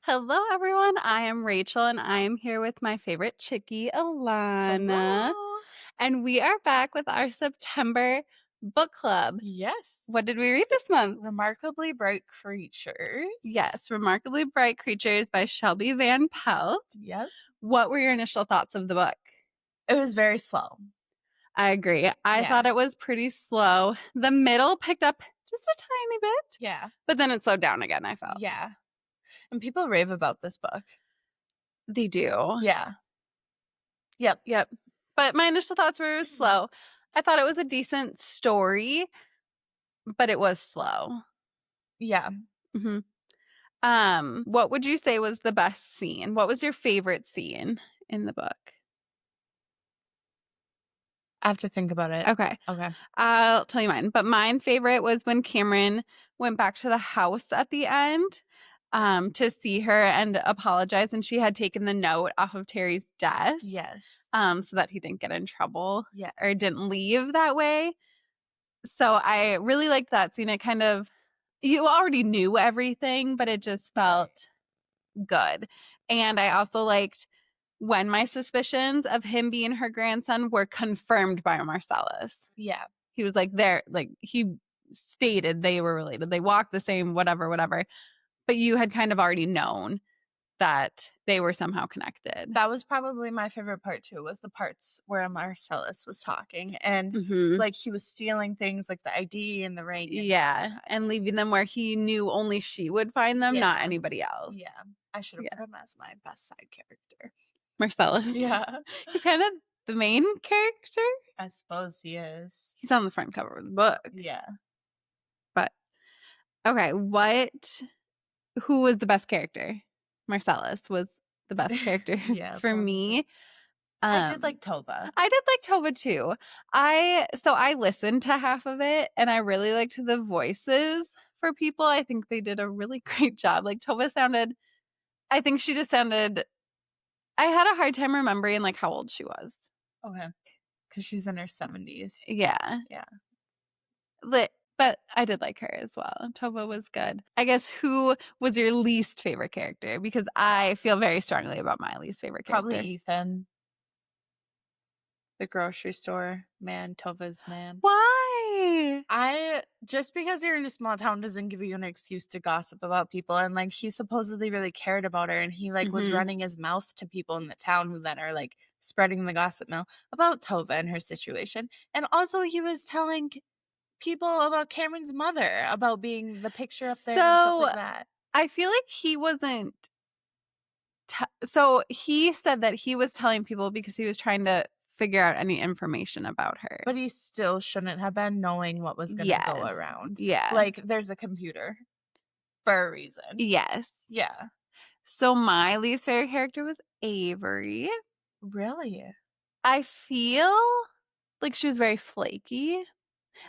Hello, everyone. I am Rachel, and I am here with my favorite chickie, Alana. Hello. And we are back with our September book club. Yes. What did we read this month? Remarkably Bright Creatures. Yes, Remarkably Bright Creatures by Shelby Van Pelt. Yep. What were your initial thoughts of the book? It was very slow. I agree. I Yeah. thought it was pretty slow. The middle picked up just a tiny bit, Yeah. but then it slowed down again, I felt. Yeah. And people rave about this book. They do. Yeah. Yep. Yep. But my initial thoughts were it was slow. I thought it was a decent story, but it was slow. Yeah. hmm What would you say was the best scene? What was your favorite scene in the book? I have to think about it. Okay. Okay. I'll tell you mine. But mine favorite was when Cameron went back to the house at the end to see her and apologize. And she had taken the note off of Terry's desk Yes. so that he didn't get in trouble Yeah. or didn't leave that way. So I really liked that scene. It kind of, you already knew everything, but it just felt good. And I also liked when my suspicions of him being her grandson were confirmed by Marcellus. Yeah. He was like, he stated they were related. They walked the same, whatever. But you had kind of already known that they were somehow connected. That was probably my favorite part too, was the parts where Marcellus was talking and like he was stealing things like the ID and the ring. Yeah. And leaving them where he knew only she would find them, not anybody else. Yeah. I should have put him as my best side character. Marcellus. Yeah. He's kind of the main character. I suppose he is. He's on the front cover of the book. Yeah. But okay, who was the best character? Marcellus was the best character Yeah, for probably. me. I did like Tova. I did like Tova too. I listened to half of it and I really liked the voices for people. I think they did a really great job. Like Tova I think she just sounded I had a hard time remembering like how old she was. Okay. Because she's in her 70s. Yeah. Yeah. But I did like her as well. Tova was good. I guess who was your least favorite character? Because I feel very strongly about my least favorite character. Probably Ethan. The grocery store man, Tova's man. Why? Just because you're in a small town doesn't give you an excuse to gossip about people. And like he supposedly really cared about her and he like was running his mouth to people in the town who then are like spreading the gossip mill about Tova and her situation. And also he was telling people about Cameron's mother, about being the picture up there and stuff like that. I feel like he wasn't. So he said that he was telling people because he was trying to figure out any information about her. But he still shouldn't have been, knowing what was going to go around. Yeah. Like, there's a computer for a reason. Yes. Yeah. So my least favorite character was Avery. Really? I feel like she was very flaky.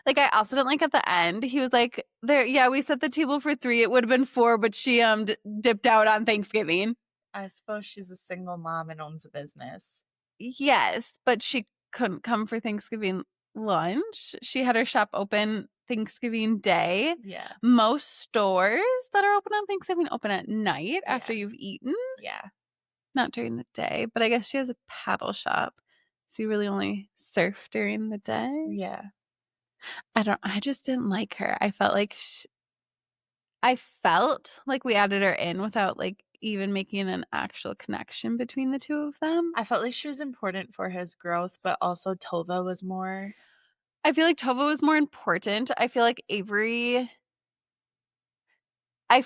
Like, I also didn't like at the end, he was like, we set the table for 3. It would have been 4, but she dipped out on Thanksgiving. I suppose she's a single mom and owns a business. Yes, but she couldn't come for Thanksgiving lunch. She had her shop open Thanksgiving Day. Yeah. Most stores that are open on Thanksgiving open at night after you've eaten. Yeah. Not during the day, but I guess she has a paddle shop. So you really only surf during the day. Yeah. I just didn't like her. I felt like we added her in without like even making an actual connection between the two of them. I felt like she was important for his growth, but also Tova was more. I feel like Tova was more important. I feel like Avery, I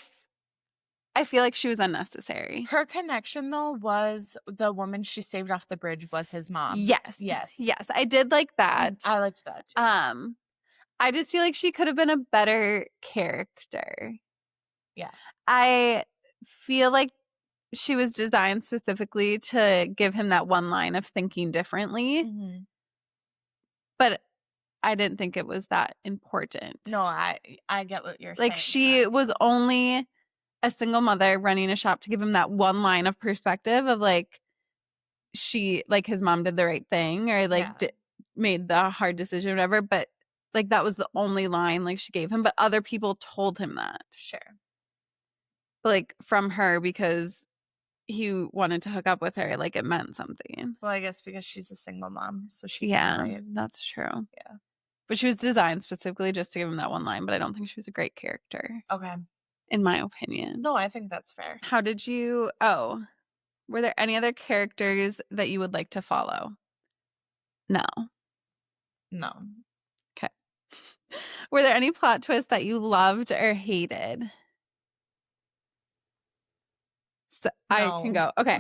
feel like she was unnecessary. Her connection, though, was the woman she saved off the bridge was his mom. Yes. I did like that. I liked that too. I just feel like she could have been a better character. Yeah. I feel like she was designed specifically to give him that one line of thinking differently. Mm-hmm. But I didn't think it was that important. No, I get what you're saying. Like, she was only a single mother running a shop to give him that one line of perspective of like, his mom did the right thing or like made the hard decision or whatever. But like, that was the only line like she gave him. But other people told him that. Sure. like, from her because he wanted to hook up with her, like, it meant something. Well, I guess because she's a single mom, so she can Yeah, relate. that's true. Yeah. But she was designed specifically just to give him that one line, but I don't think she was a great character, Okay. in my opinion. No, I think that's fair. How did you were there any other characters that you would like to follow? No. No. Okay. Were there any plot twists that you loved or hated? So I can No. go. Okay.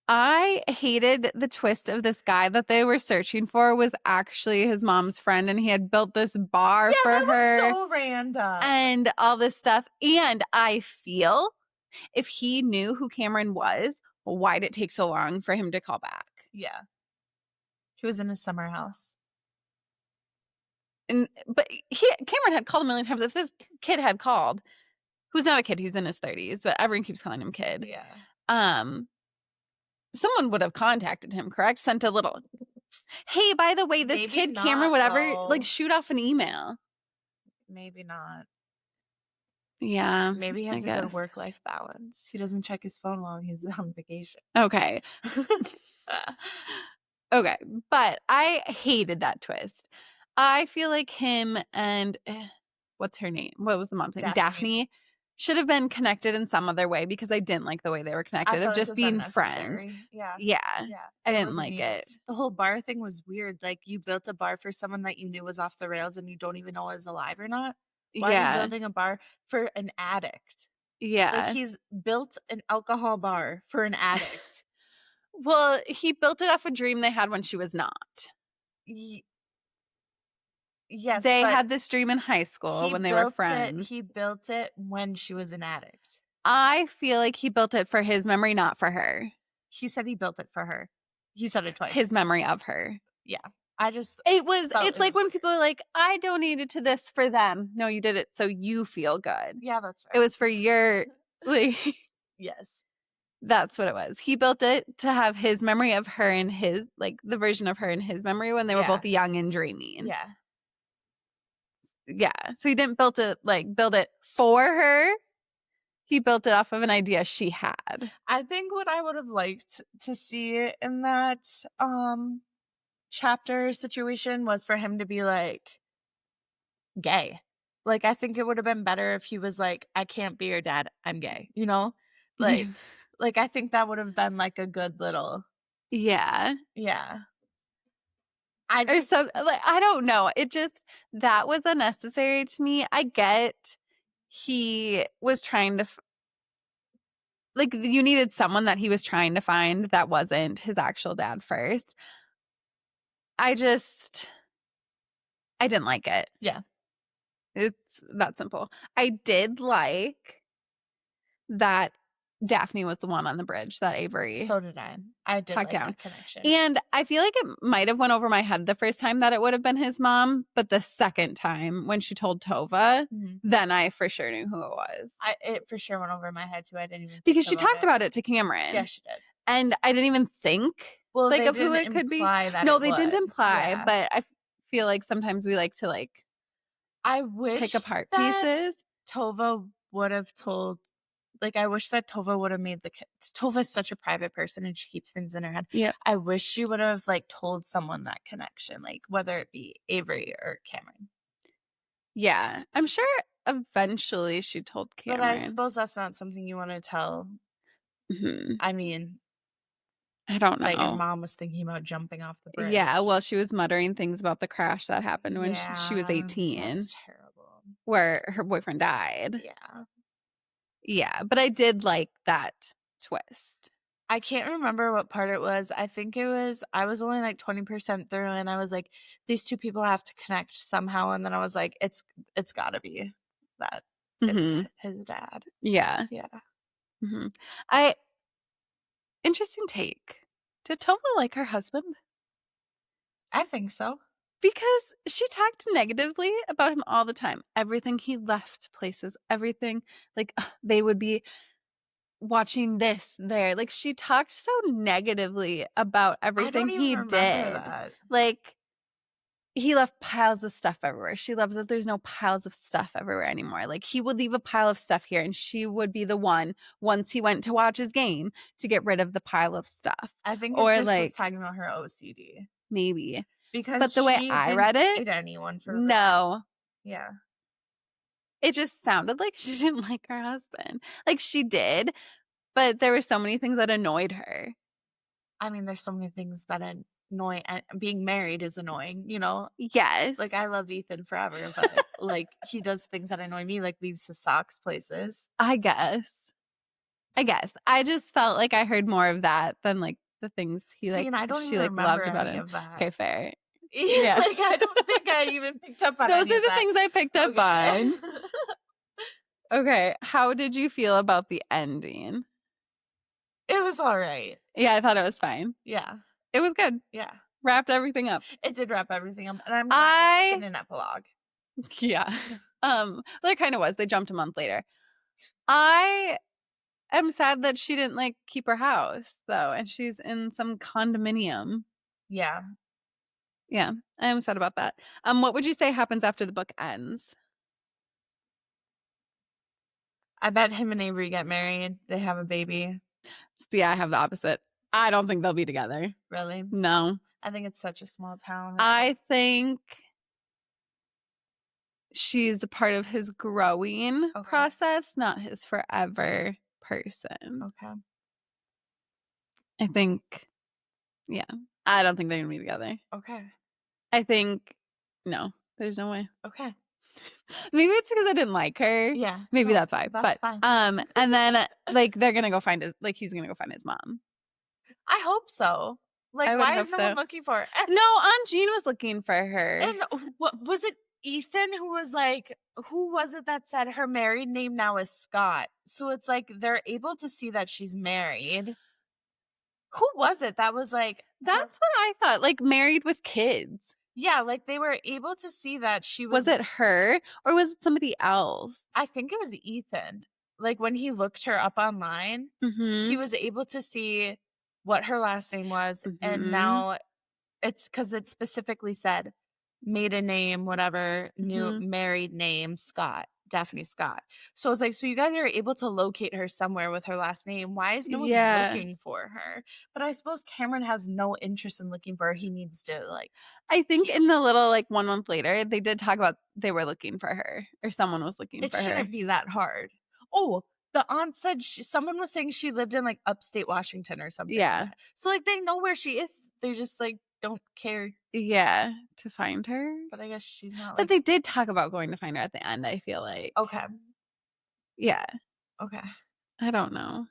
I hated the twist of this guy that they were searching for was actually his mom's friend, and he had built this bar Yeah, for that was her so random. and all this stuff. And I feel if he knew who Cameron was, why did it take so long for him to call back? Yeah. He was in his summer house. But Cameron had called a million times. If this kid had called, who's not a kid, he's in his 30s, but everyone keeps calling him kid. Yeah. Someone would have contacted him, correct? Sent a little, hey, by the way, this Maybe kid, not, Cameron, whatever, though. like shoot off an email. Maybe not. Yeah. Maybe he I has a guess. good work-life balance. He doesn't check his phone while he's on vacation. Okay. Okay. But I hated that twist. I feel like him and what's her name? What was the mom's name? Daphne should have been connected in some other way because I didn't like the way they were I connected felt of like it just was being friends. unnecessary. Yeah. Yeah. Yeah. I It didn't wasn't like needed. it. The whole bar thing was weird. Like, you built a bar for someone that you knew was off the rails and you don't even know is alive or not. Why are you Yeah. building a bar for an addict? Like, Yeah. he's built an alcohol bar for an addict. Well, he built it off a dream they had when she was not. Yes, They but had this dream in high school when they were friends. He built it when she was an addict. I feel like he built it for his memory, not for her. He said he built it for her. He said it twice. His memory of her. Yeah. I just It's like when weird. people are like, I donated to this for them. No, you did it so you feel good. Yeah, that's right. It was for your, like, Yes. that's what it was. He built it to have his memory of her and his, like, the version of her in his memory when they were both young and dreaming. Yeah. Yeah. So he didn't build it for her. He built it off of an idea she had. I think what I would have liked to see in that chapter situation was for him to be like gay. Like, I think it would have been better if he was like, I can't be your dad, I'm gay, you know? Like like I think that would have been like a good little Yeah. yeah. Or some, like, I don't know. It just, that was unnecessary to me. I get he was trying to, like, you needed someone that he was trying to find that wasn't his actual dad first. I didn't like it. Yeah. It's that simple. I did like that Daphne was the one on the bridge that Avery So did I. I did talked like down. that connection. And I feel like it might have went over my head the first time that it would have been his mom, but the second time when she told Tova, then I for sure knew who it was. It for sure went over my head too. I didn't even because she talked about it to Cameron. Yeah, she did. And I didn't even think like of who it could be. No, they didn't imply, but I feel like sometimes we like to like I wish pick apart that pieces. Tova would have told, like, I wish that Tova would have made the kids. Tova's such a private person and she keeps things in her head. Yeah. I wish she would have like told someone that connection, like whether it be Avery or Cameron. Yeah. I'm sure eventually she told Cameron. But I suppose that's not something you want to tell. I mean, I don't know. like, his mom was thinking about jumping off the bridge. Yeah, well, she was muttering things about the crash that happened when she was 18. That's terrible. Where her boyfriend died. Yeah. Yeah, but I did like that twist. I can't remember what part it was. I think it was, I was only like 20% through and I was like, these two people have to connect somehow. And then I was like, it's gotta be that it's his dad. Yeah. Yeah. Interesting take. Did Tova like her husband? I think so. Because she talked negatively about him all the time. Everything he left places, everything. Like, they would be watching this there. Like, she talked so negatively about everything he did. That. Like, he left piles of stuff everywhere. She loves that there's no piles of stuff everywhere anymore. Like, he would leave a pile of stuff here, and she would be the one, once he went to watch his game, to get rid of the pile of stuff. I think it Or, just was like, talking about her OCD maybe. because But the way she I didn't read it, hate anyone for that. no. Yeah. It just sounded like she didn't like her husband. Like, she did, but there were so many things that annoyed her. I mean, there's so many things that annoy, and being married is annoying, you know? Yes. Like, I love Ethan forever, but, like, he does things that annoy me, like leaves his socks places. I guess. I just felt like I heard more of that than, like, the things See, and I don't she, even like, remember loved about any him. of that. Okay, fair. Yeah, Yeah. like, I don't think I even picked up on Those any are of the that. things I picked up Okay. on. Okay, how did you feel about the ending? It was alright. Yeah, I thought it was fine. Yeah, It was good. yeah. Wrapped everything up. It did wrap everything up, and I'm glad there I wasn't an epilogue. Yeah. There kinda was. They jumped a month later. I am sad that she didn't, like, keep her house, though, and she's in some condominium. Yeah. Yeah, I am sad about that. What would you say happens after the book ends? I bet him and Avery get married, they have a baby. See, I have the opposite. I don't think they'll be together. Really? No. I think it's such a small town. I think she's a part of his growing Okay. process, not his forever person. Okay. I think yeah. I don't think they're gonna be together. Okay. I think no, there's no way. Okay. Maybe it's because I didn't like her. Yeah. Maybe No, that's why. that's But, fine. and then, like, they're gonna go find his like, he's gonna go find his mom. I hope so. Like, I would why hope is no one so. looking for her? No, Aunt Jean was looking for her. And what was it, Ethan, who was like, who was it that said her married name now is Scott? So it's like they're able to see that she's married. Who was it that was like, That's what I thought, like, married with kids. yeah, like they were able to see that she Was it her or was it somebody else? I think it was Ethan. Like when he looked her up online, he Mhm. was able to see what her last name was. And Mhm. now it's because it specifically said maiden name, whatever, new Mhm. married name, Scott, Daphne Scott. So it's like, so you guys are able to locate her somewhere with her last name. Why is no one Yeah. looking for her? But I suppose Cameron has no interest in looking for her. He needs to like, I think in the little, like, 1 month later, they did talk about they were looking for her or someone was looking it for her. shouldn't be that hard. Oh, the aunt said someone was saying she lived in like upstate Washington or something. Yeah. Like that. So like they know where she is. They just like don't care. Yeah, to find her. But I guess she's not But like they did talk about going to find her at the end, I feel like. okay. Yeah. Okay. I don't know.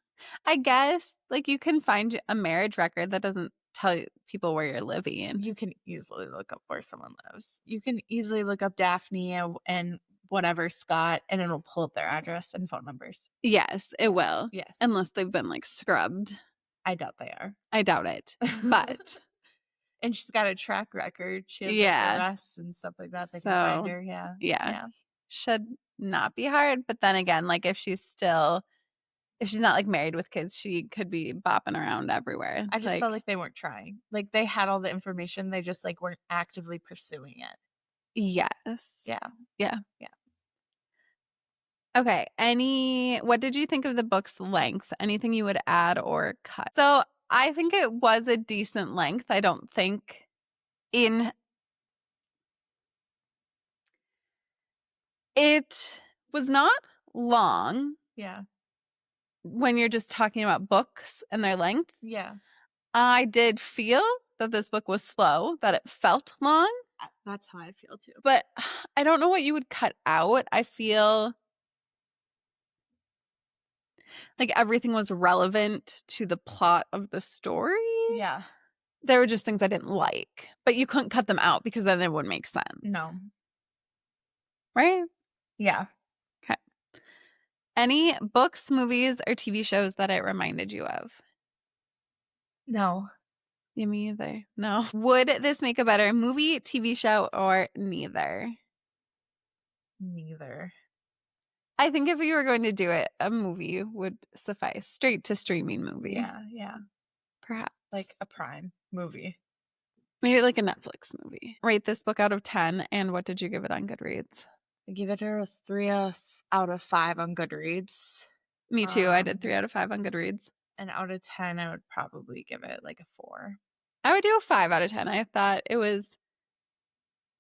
I guess, like, you can find a marriage record that doesn't tell people where you're living. You can easily look up where someone lives. You can easily look up Daphne and whatever Scott, and it'll pull up their address and phone numbers. Yes, it will. Yes. Unless they've been, like, scrubbed. I doubt they are. I doubt it. But and she's got a track record. She has like yeah. arrests and stuff like that. They can find So, her. Yeah. yeah. Should not be hard. But then again, like, if she's not, like, married with kids, she could be bopping around everywhere. I just felt like they weren't trying. Like they had all the information. They just like weren't actively pursuing it. yes. Yeah. Yeah. Yeah. Okay. What did you think of the book's length? Anything you would add or cut? So I think it was a decent length. I don't think it was not long Yeah. when you're just talking about books and their length. Yeah. I did feel that this book was slow, that it felt long. That's how I feel too. But I don't know what you would cut out. I feel like everything was relevant to the plot of the story. Yeah. There were just things I didn't like, but you couldn't cut them out because then it wouldn't make sense. No. Right? Yeah. Okay. Any books, movies, or TV shows that it reminded you of? No. Yeah, me either. No. Would this make a better movie, TV show, or neither? Neither. I think if you were going to do it, a movie would suffice. Straight to streaming movie. Yeah. Yeah. Perhaps. Like a Prime movie. Maybe like a Netflix movie. Rate this book out of 10, and what did you give it on Goodreads? I give it a 3 out of 5 on Goodreads. Me too. I did 3 out of 5 on Goodreads. And out of 10, I would probably give it like a 4. I would do a 5 out of 10. I thought it was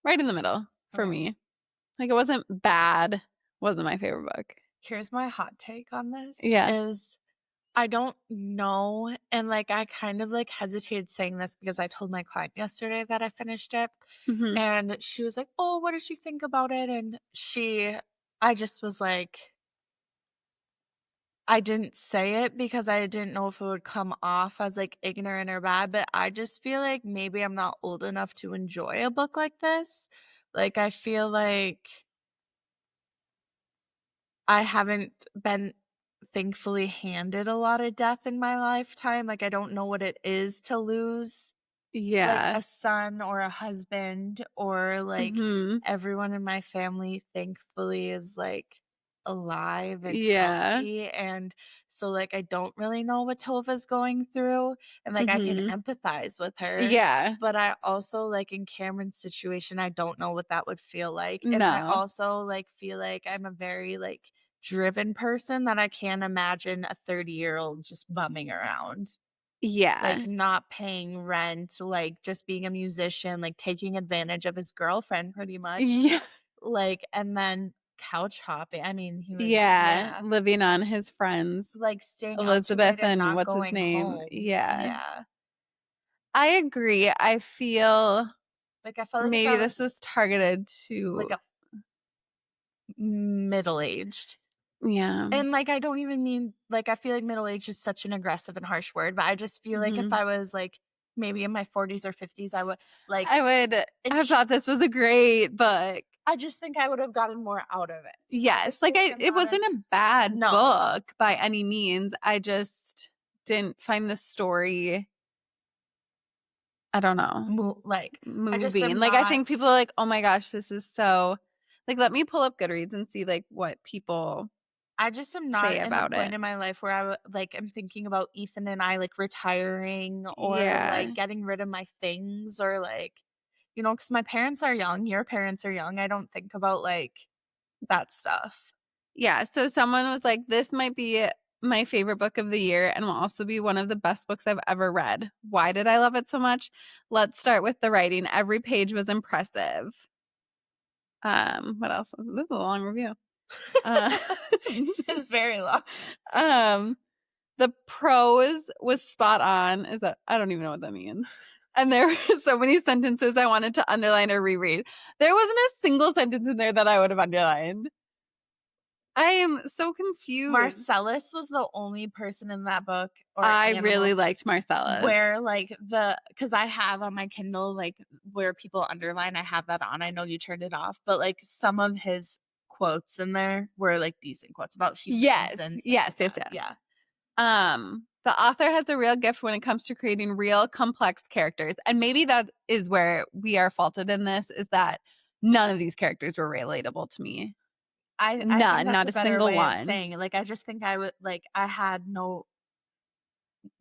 right in the middle for Okay. me. Like, it wasn't bad. Wasn't my favorite book. Here's my hot take on this. Yeah. Is I don't know, and, like, I kind of, like, hesitated saying this because I told my client yesterday that I finished it, Mhm. and she was like, "Oh, what did you think about it?" And I just was like, I didn't say it because I didn't know if it would come off as, like, ignorant or bad, but I just feel like maybe I'm not old enough to enjoy a book like this. Like, I feel like I haven't been thankfully handed a lot of death in my lifetime. Like, I don't know what it is to lose, like, Yeah. a son or a husband, or, like, Mhm. everyone in my family thankfully is, like, alive and Yeah. healthy, and so, like, I don't really know what Tova's going through, and, like, I can Mhm. empathize with her, Yeah. but I also, like, in Cameron's situation, I don't know what that would feel like, and I No. also, like, feel like I'm a very, like, driven person that I can't imagine a 30-year-old just bumming around. Like, Yeah. not paying rent, like, just being a musician, like, taking advantage of his girlfriend pretty much, Yeah. like, and then couch hopping. I mean, he was Yeah. yeah, Living on his friends, like, staying out too Elizabeth late and and not what's his going name? home. Yeah. Yeah. I agree. I feel Like, I felt like if I maybe this was, was targeted like, to a middle-aged, yeah. and, like, I don't even mean like, I feel like middle-aged is such an aggressive and harsh word, but I just feel like if Mhm. I was, like, maybe in my 40s or 50s, I would like, I would and have thought this was a great book. I just think I would have gotten more out of it. I Yes, just like, feel like I I'm it not wasn't a a bad no. book by any means. I just didn't find the story, I don't know, Like, I just moving. am Like, I not think people are like, "Oh my gosh, this is so," like, let me pull up Goodreads and see, like, what people I just am say not in the about point it. in my life where like, I'm thinking about Ethan and I, like, retiring or, like, Yeah. getting rid of my things or, like, because my parents are young, your parents are young. I don't think about, like, that stuff. Yeah, so someone was like, "This might be my favorite book of the year and will also be one of the best books I've ever read. Why did I love it so much? Let's start with the writing. Every page was impressive." What else? This is a long review. Uh, It's very long. um, the prose was spot on. Is that I don't even know what that means. And there were so many sentences I wanted to underline or reread. There wasn't a single sentence in there that I would have underlined. I am so confused. Marcellus was the only person in that book, or I really animal, liked Marcellus. where, like, because I have on my Kindle, like, where people underline, I have that on. I know you turned it off, but, like, some of his quotes in there were, like, decent quotes about humans Yes, and stuff yes, like yes, that. yes. Yeah. The author has a real gift when it comes to creating real complex characters. And maybe that is where we are faulted in this, is that none of these characters were relatable to me. I think None, that's not a a better single way of one. saying it. Like, I just think I would like, I had no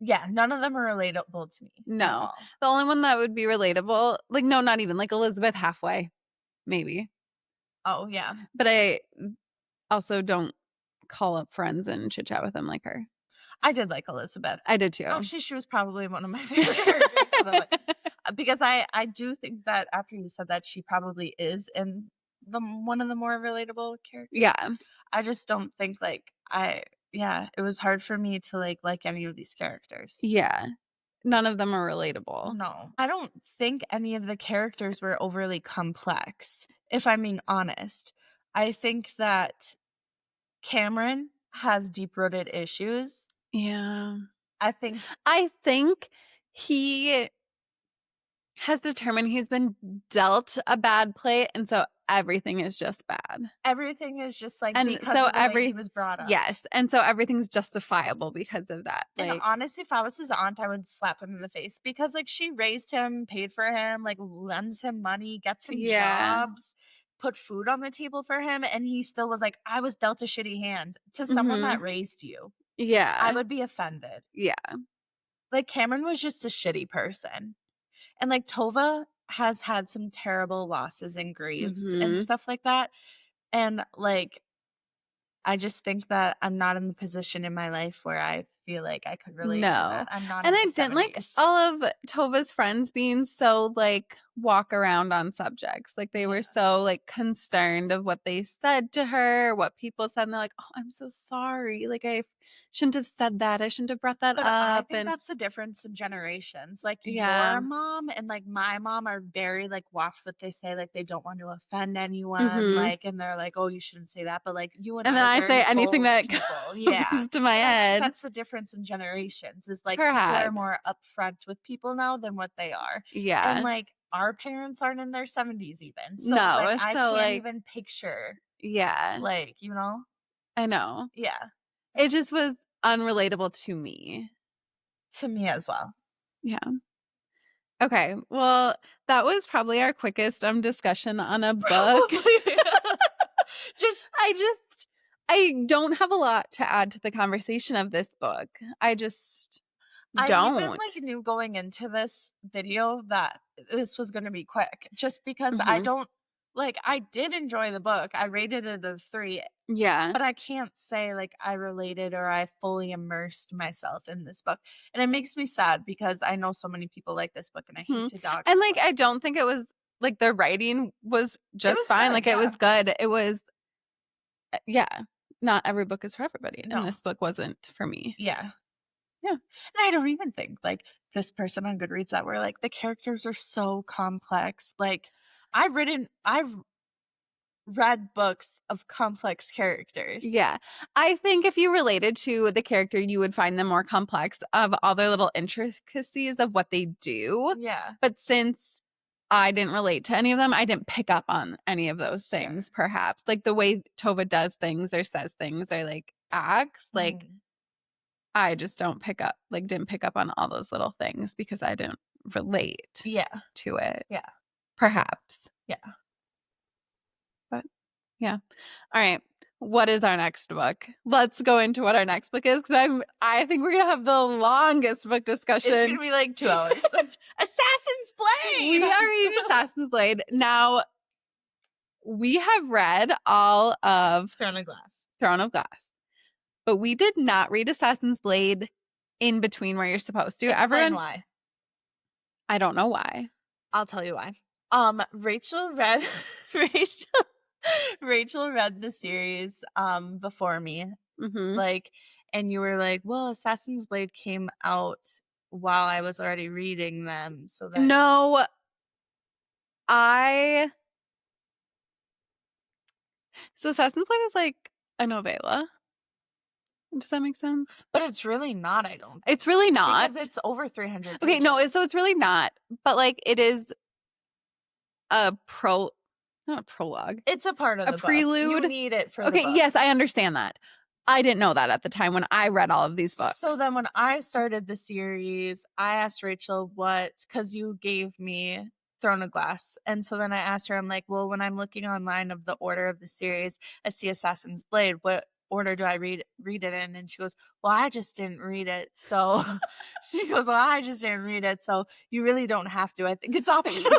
yeah, none of them are relatable to me at No. all. The only one that would be relatable, like, no, not even, like Elizabeth Halfway, maybe. Oh, yeah. But I also don't call up friends and chit chat with them like her. I did like Elizabeth. I did too. Actually, she was probably one of my favorite characters of the book. Because I do think that after you said that, she probably is in the one of the more relatable characters. Yeah. I just don't think, like, yeah, it was hard for me to, like any of these characters. Yeah. None of them are relatable. No. I don't think any of the characters were overly complex, if I'm being honest. I think that Cameron has deep-rooted issues. Yeah. I think I think he has determined he's been dealt a bad play, and so everything is just bad. everything is just, like, And because so of the way he was brought up. yes, and so everything's justifiable because of that. And Like, honestly, if I was his aunt, I would slap him in the face because, like, she raised him, paid for him, like, lends him money, gets him yeah. jobs, put food on the table for him, and he still was like, "I was dealt a shitty hand." To someone that Mhm. raised you, I Yeah. would be offended. Yeah. Like, Cameron was just a shitty person. And, like, Tova has had some terrible losses and grieves and Mhm. stuff like that, and, like, I just think that I'm not in the position in my life where I feel like I could relate to No. that. I'm not And in I the didn't like 70s. all of Tova's friends being so, like, walk around on subjects. Like, they were Yeah. so, like, concerned of what they said to her, what people said, and they're like, "Oh, I'm so sorry. Like, I shouldn't have said that. I shouldn't have brought that But I up." think And that's the difference in generations. Like, yeah. your mom and, like, my mom are very, like, watch what they say, like, they don't want to offend anyone, Mhm. like, and they're like, "Oh, you shouldn't say that," but, like, you and And I then are I say very anything bold that people. Yeah. comes to my And I think head. that's the difference in generations is, like, people are Perhaps. more upfront with people now than what they are. And, Yeah. like, our parents aren't in their 70s even. So, like, No, I so, can't like, even picture, yeah, like, you know? I know. Yeah. It just was unrelatable to me. To me as well. Yeah. Okay. Well, that was probably our quickest discussion on a book. Probably. Just I don't have a lot to add to the conversation of this book. I just I even, don't. like, knew going into this video that this was gonna be quick just because I Mhm. don't like, I did enjoy the book. I rated it a 3, Yeah. but I can't say, like, I related or I fully immersed myself in this book, and it makes me sad because I know so many people like this book, and I hate Mhm. to dog And, like, people. I don't think it was like, the writing was It just was fine. good, Like, it yeah. was good. It was yeah. Not every book is for everybody, and No. this book wasn't for me. Yeah. Yeah. And I don't even think, like, this person on Goodreads that were like, "The characters are so complex." Like, I've read books of complex characters. Yeah. I think if you related to the character, you would find them more complex of all their little intricacies of what they do. Yeah, But since I didn't relate to any of them, I didn't pick up on any of those sure. things, perhaps. Like the way Tova does things or says things or like acts, like Mhm. I just didn't pick up on all those little things because I didn't relate Yeah, to it. yeah, Perhaps. yeah. But yeah. All right. What is our next book? Let's go into what our next book is because I think we're gonna have the longest book It's gonna discussion. be like 2 hours. Assassin's We Blade! are reading Assassin's Blade. Now, we have read all of Throne of Glass. Throne of Glass, but we did not read Assassin's Blade in between where you're supposed to. Explain Everyone, why. I don't know why. I'll tell you why. Rachel read Rachel Rachel read the series, before me, Hmm. like, and you were like, "Well, Assassin's Blade came out while I was already reading them, so then." No, I. So Assassin's Blade is like a novella. Does that make sense? But it's really not, I don't think, It's really because not. it's over 300 Okay, no, pages. so it's really not, but, like, it is a not a prologue, It's a part of a the book. You prelude. need it for the Okay, book. yes, I understand that. I didn't know that at the time when I read all of these So books. then when I started the series, I asked Rachel because you gave me Throne of Glass. And so then I asked her, I'm like, well, when I'm looking online of the order of the series, I see Assassin's Blade. What order do I read it in? And she goes, well, I just didn't read it. So she goes, well, I just didn't read it. So you really don't have to. I think it's optional.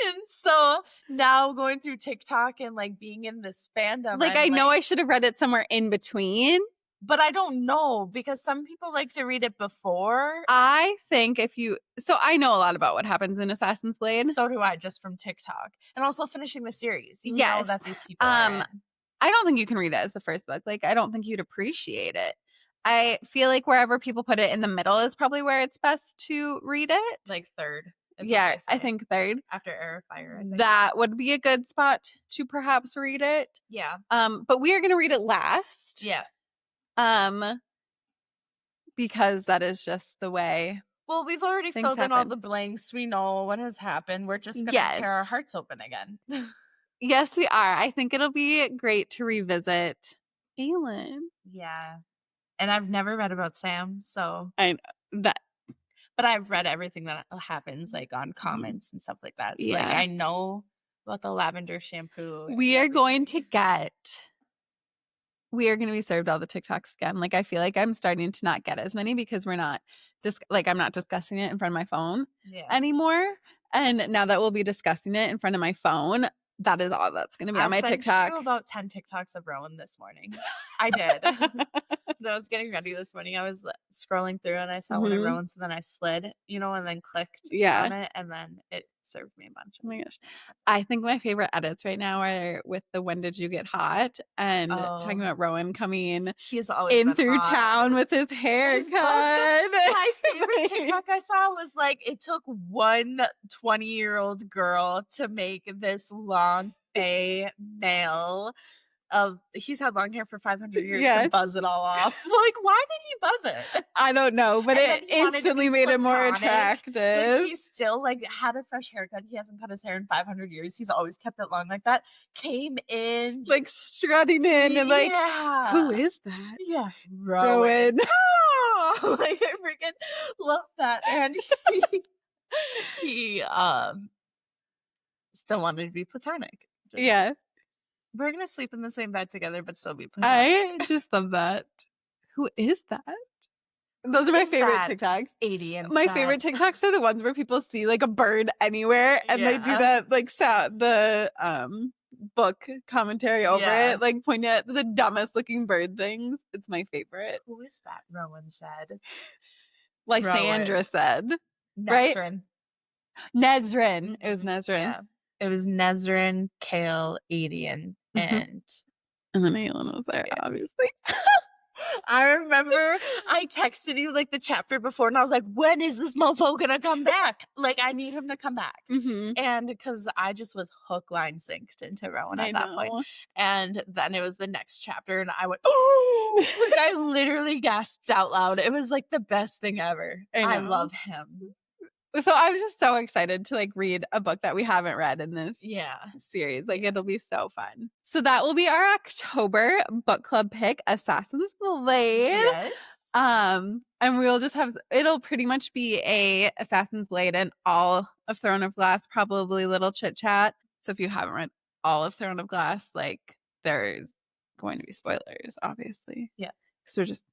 And so now going through TikTok and like being in this fandom, Like, I I'm know like, I should have read it somewhere in between. but I don't know because some people like to read it before. I think so I know a lot about what happens in Assassin's Blade. So do I, just from TikTok. And also finishing the series. You know Yes. that these people are in. I don't think you can read it as the first book. Like, I don't think you'd appreciate it. I feel like wherever people put it in the middle is probably where it's best to read it. Like third is what Yeah, they I say. think third. After Air of Fire, I think. That would be a good spot to perhaps read it. Yeah. But we are going to read it last. Yeah. Because that is just the way Well, we've already things filled in all happen. the blanks. We know what has happened. We're just going to Yes. tear our hearts open again. Yes, we are. I think it'll be great to revisit Aelin. Yeah. And I've never read about Sam, so. I know that. But I've read everything that happens, like, on comments and stuff like that. So, like, Yeah. I know about the lavender shampoo. We are going to get we are going to be served all the TikToks again. Like, I feel like I'm starting to not get as many because we're not just like, I'm not discussing it in front of my phone anymore. And now that we'll be discussing it in front of my phone, that is all that's going to be on my TikTok. I sent you about 10 TikToks of Rowan this morning. I did. When I was getting ready this morning, I was scrolling through and I saw one of Rowan's, so then I slid, and then clicked on it, and then it served me a bunch. Oh my gosh. I think my favorite edits right now are with the When Did You Get Hot and talking about Rowan coming He's always in through town with his haircut. My favorite TikTok I saw was like, it took one 20-year-old girl to make this long fey male he's had long hair for 500 years to buzz it all off. Like, why did he buzz it? I don't know, but it instantly made it more attractive. Like, he still like had a fresh haircut. He hasn't cut his hair in 500 years. He's always kept it long like that. Came in like strutting in and like, who is that? Yeah, Rowan. Oh, like I freaking love that. And he still wanted to be platonic. We're going to sleep in the same bed together, but still be platonic. I just love that. Who is that? Those are my favorite TikToks. 80 and my favorite TikToks are the ones where people see like a bird anywhere and they do that like sound, the book commentary over it, like pointing at the dumbest looking bird things. It's my favorite. Who is that? Rowan said. Lysandra said. Nesrin. Right? Nesrin. It was Nesrin. Yeah. It was Nesrin, Kale, Adian, and then Aelin was there, obviously. I remember I texted you like the chapter before and I was like, when is this mofo gonna come back? Like, I need him to come back. And because I just was hook, line, synced into Rowan at that point. And then it was the next chapter and I went, oh, like I literally gasped out loud. It was like the best thing ever. I love him. So I'm just so excited to like read a book that we haven't read in this series. Like it'll be so fun. So that will be our October book club pick, Assassin's Blade. Yes. And we'll just have, it'll pretty much be a Assassin's Blade and all of Throne of Glass, probably little chit chat. So if you haven't read all of Throne of Glass, like there's going to be spoilers, obviously. Yeah. Because we're just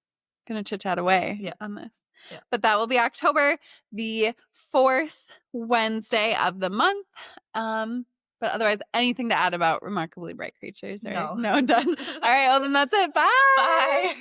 going to chit chat away on this. Yeah. But that will be October, the 4th Wednesday of the month. But otherwise, anything to add about Remarkably Bright Creatures? Or... No. No, done. All right, well, then that's it. Bye. Bye.